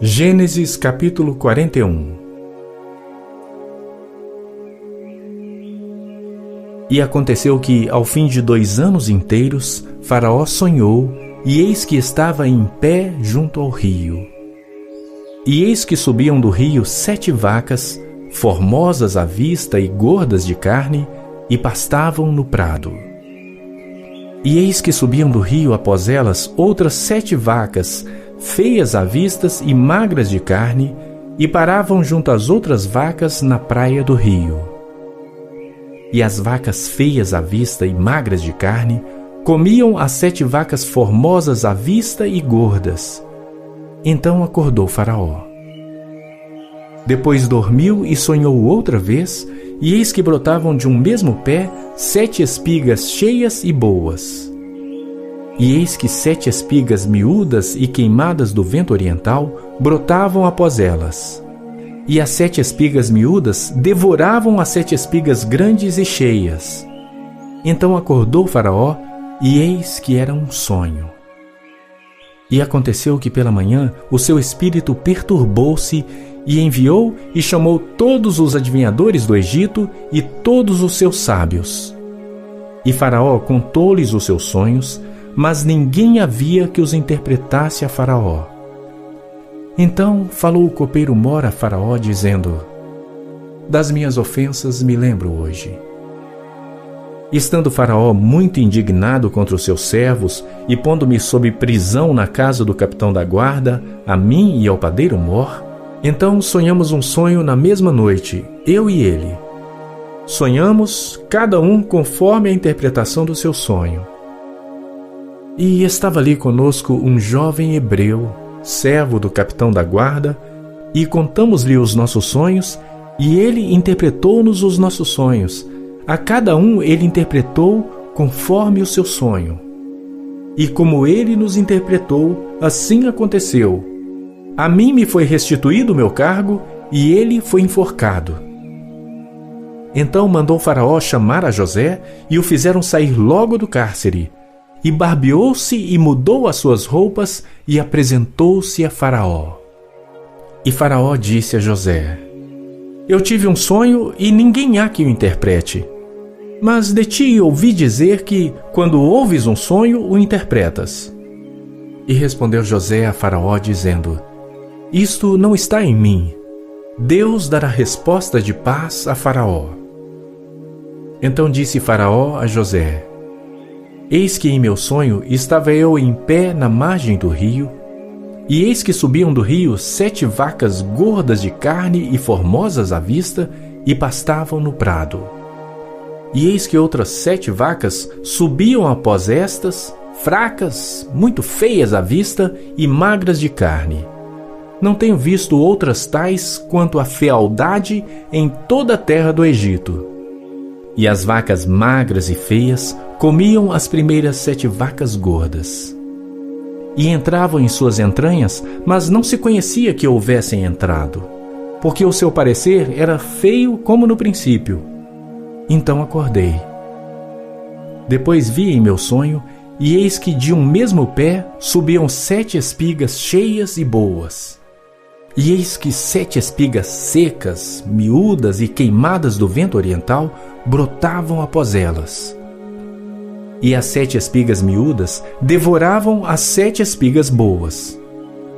Gênesis capítulo 41. E aconteceu que, ao fim de 2 anos inteiros, Faraó sonhou, e eis que estava em pé junto ao rio. E eis que subiam do rio 7 vacas, formosas à vista e gordas de carne, e pastavam no prado. E eis que subiam do rio após elas outras 7 vacas, feias à vista e magras de carne, e paravam junto às outras vacas na praia do rio. E as vacas feias à vista e magras de carne comiam as 7 vacas formosas à vista e gordas. Então acordou Faraó. Depois dormiu e sonhou outra vez, e eis que brotavam de um mesmo pé 7 espigas cheias e boas. E eis que 7 espigas miúdas e queimadas do vento oriental brotavam após elas. E as 7 espigas miúdas devoravam as 7 espigas grandes e cheias. Então acordou Faraó, e eis que era um sonho. E aconteceu que pela manhã o seu espírito perturbou-se, e enviou e chamou todos os adivinhadores do Egito e todos os seus sábios. E Faraó contou-lhes os seus sonhos, mas ninguém havia que os interpretasse a Faraó. Então falou o copeiro Mor a Faraó, dizendo: Das minhas ofensas me lembro hoje. Estando Faraó muito indignado contra os seus servos, e pondo-me sob prisão na casa do capitão da guarda, a mim e ao padeiro Mor, então sonhamos um sonho na mesma noite, eu e ele. Sonhamos, cada um conforme a interpretação do seu sonho. E estava ali conosco um jovem hebreu, servo do capitão da guarda, e contamos-lhe os nossos sonhos, e ele interpretou-nos os nossos sonhos. A cada um ele interpretou conforme o seu sonho. E como ele nos interpretou, assim aconteceu. A mim me foi restituído o meu cargo, e ele foi enforcado. Então mandou Faraó chamar a José, e o fizeram sair logo do cárcere. E barbeou-se e mudou as suas roupas, e apresentou-se a Faraó. E Faraó disse a José: Eu tive um sonho, e ninguém há que o interprete. Mas de ti ouvi dizer que, quando ouves um sonho, o interpretas. E respondeu José a Faraó, dizendo: Isto não está em mim. Deus dará resposta de paz a Faraó. Então disse Faraó a José: Eis que em meu sonho estava eu em pé na margem do rio, e eis que subiam do rio 7 vacas gordas de carne e formosas à vista, e pastavam no prado. E eis que outras 7 vacas subiam após estas, fracas, muito feias à vista e magras de carne. Não tenho visto outras tais quanto a fealdade em toda a terra do Egito. E as vacas magras e feias comiam as primeiras 7 vacas gordas. E entravam em suas entranhas, mas não se conhecia que houvessem entrado, porque o seu parecer era feio como no princípio. Então acordei. Depois vi em meu sonho, e eis que de um mesmo pé subiam 7 espigas cheias e boas. E eis que 7 espigas secas, miúdas e queimadas do vento oriental brotavam após elas. E as 7 espigas miúdas devoravam as 7 espigas boas.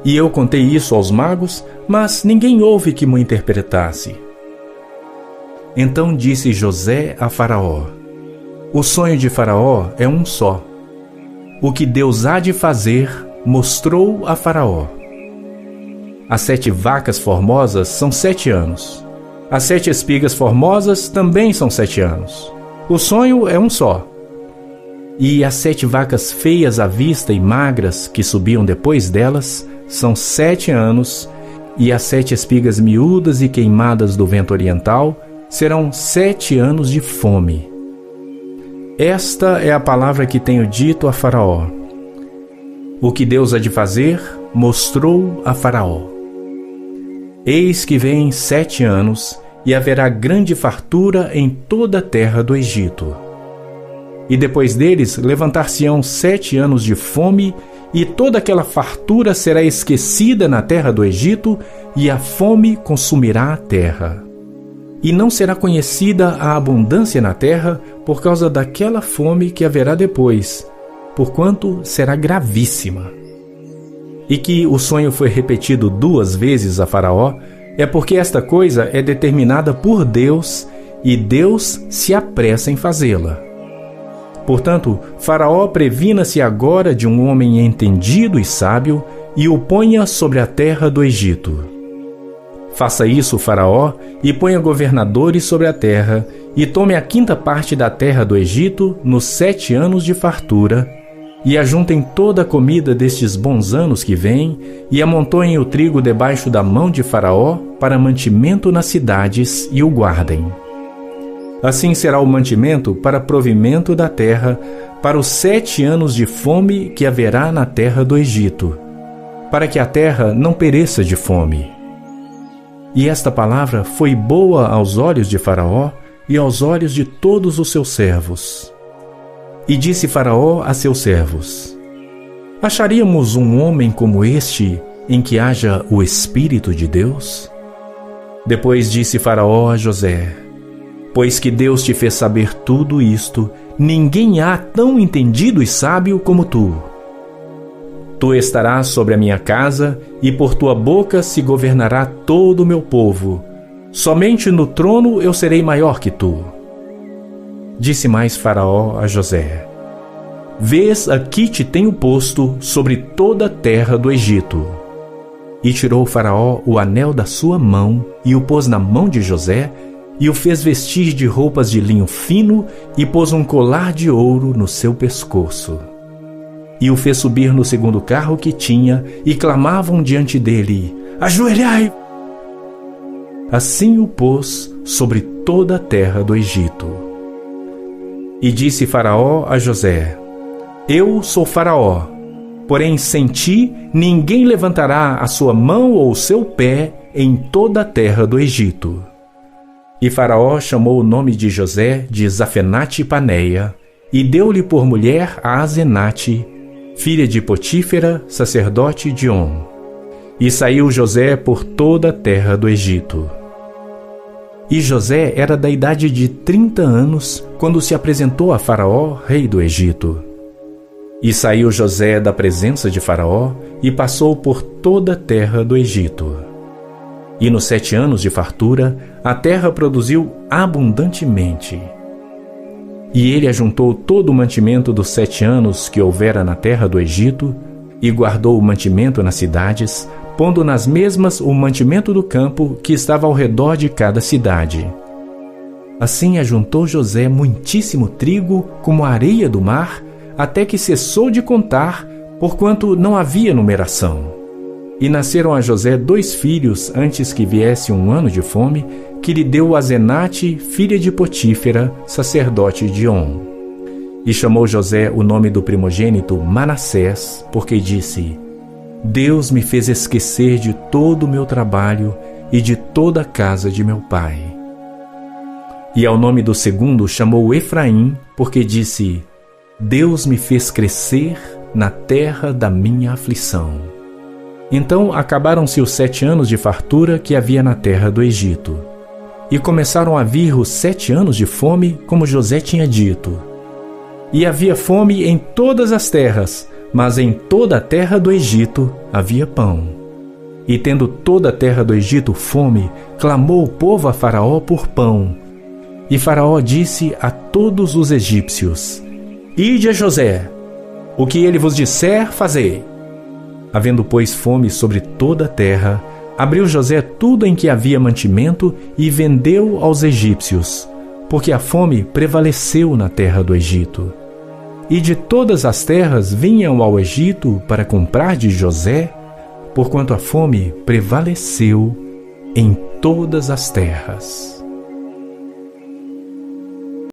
E eu contei isso aos magos, mas ninguém houve que me interpretasse. Então disse José a Faraó: O sonho de Faraó é um só. O que Deus há de fazer, mostrou a Faraó. As 7 vacas formosas são 7 anos. As 7 espigas formosas também são 7 anos. O sonho é um só. E as 7 vacas feias à vista e magras que subiam depois delas são 7 anos, e as 7 espigas miúdas e queimadas do vento oriental serão 7 anos de fome. Esta é a palavra que tenho dito a Faraó. O que Deus há de fazer, mostrou a Faraó. Eis que vêm 7 anos, e haverá grande fartura em toda a terra do Egito. E depois deles levantar-se-ão 7 anos de fome, e toda aquela fartura será esquecida na terra do Egito, e a fome consumirá a terra. E não será conhecida a abundância na terra por causa daquela fome que haverá depois, porquanto será gravíssima. E que o sonho foi repetido 2 vezes a Faraó, é porque esta coisa é determinada por Deus, e Deus se apressa em fazê-la. Portanto, Faraó previna-se agora de um homem entendido e sábio, e o ponha sobre a terra do Egito. Faça isso, Faraó, e ponha governadores sobre a terra, e tome a 5ª parte da terra do Egito nos 7 anos de fartura, e ajuntem toda a comida destes bons anos que vêm, e amontoem o trigo debaixo da mão de Faraó para mantimento nas cidades, e o guardem. Assim será o mantimento para provimento da terra, para os 7 anos de fome que haverá na terra do Egito, para que a terra não pereça de fome. E esta palavra foi boa aos olhos de Faraó e aos olhos de todos os seus servos. E disse Faraó a seus servos: Acharíamos um homem como este, em que haja o Espírito de Deus? Depois disse Faraó a José: Pois que Deus te fez saber tudo isto, ninguém há tão entendido e sábio como tu. Tu estarás sobre a minha casa, e por tua boca se governará todo o meu povo. Somente no trono eu serei maior que tu. Disse mais Faraó a José: Vês, aqui te tenho posto sobre toda a terra do Egito. E tirou Faraó o anel da sua mão, e o pôs na mão de José, e o fez vestir de roupas de linho fino, e pôs um colar de ouro no seu pescoço. E o fez subir no 2º carro que tinha, e clamavam diante dele: Ajoelhai! Assim o pôs sobre toda a terra do Egito. E disse Faraó a José: Eu sou Faraó, porém sem ti ninguém levantará a sua mão ou o seu pé em toda a terra do Egito. E Faraó chamou o nome de José de Zafenate-Paneia, e deu-lhe por mulher a Asenate, filha de Potífera, sacerdote de On. E saiu José por toda a terra do Egito. E José era da idade de 30 anos, quando se apresentou a Faraó, rei do Egito. E saiu José da presença de Faraó, e passou por toda a terra do Egito. E nos 7 anos de fartura, a terra produziu abundantemente. E ele ajuntou todo o mantimento dos 7 anos que houvera na terra do Egito, e guardou o mantimento nas cidades, pondo nas mesmas o mantimento do campo que estava ao redor de cada cidade. Assim ajuntou José muitíssimo trigo, como a areia do mar, até que cessou de contar, porquanto não havia numeração. E nasceram a José 2 filhos antes que viesse 1 ano de fome, que lhe deu Asenate, filha de Potífera, sacerdote de On. E chamou José o nome do primogênito Manassés, porque disse: Deus me fez esquecer de todo o meu trabalho e de toda a casa de meu pai. E ao nome do segundo chamou Efraim, porque disse: Deus me fez crescer na terra da minha aflição. Então acabaram-se os 7 anos de fartura que havia na terra do Egito. E começaram a vir os 7 anos de fome, como José tinha dito. E havia fome em todas as terras, mas em toda a terra do Egito havia pão. E tendo toda a terra do Egito fome, clamou o povo a Faraó por pão. E Faraó disse a todos os egípcios: Ide a José, o que ele vos disser, fazei. Havendo, pois, fome sobre toda a terra, abriu José tudo em que havia mantimento e vendeu aos egípcios, porque a fome prevaleceu na terra do Egito. E de todas as terras vinham ao Egito para comprar de José, porquanto a fome prevaleceu em todas as terras.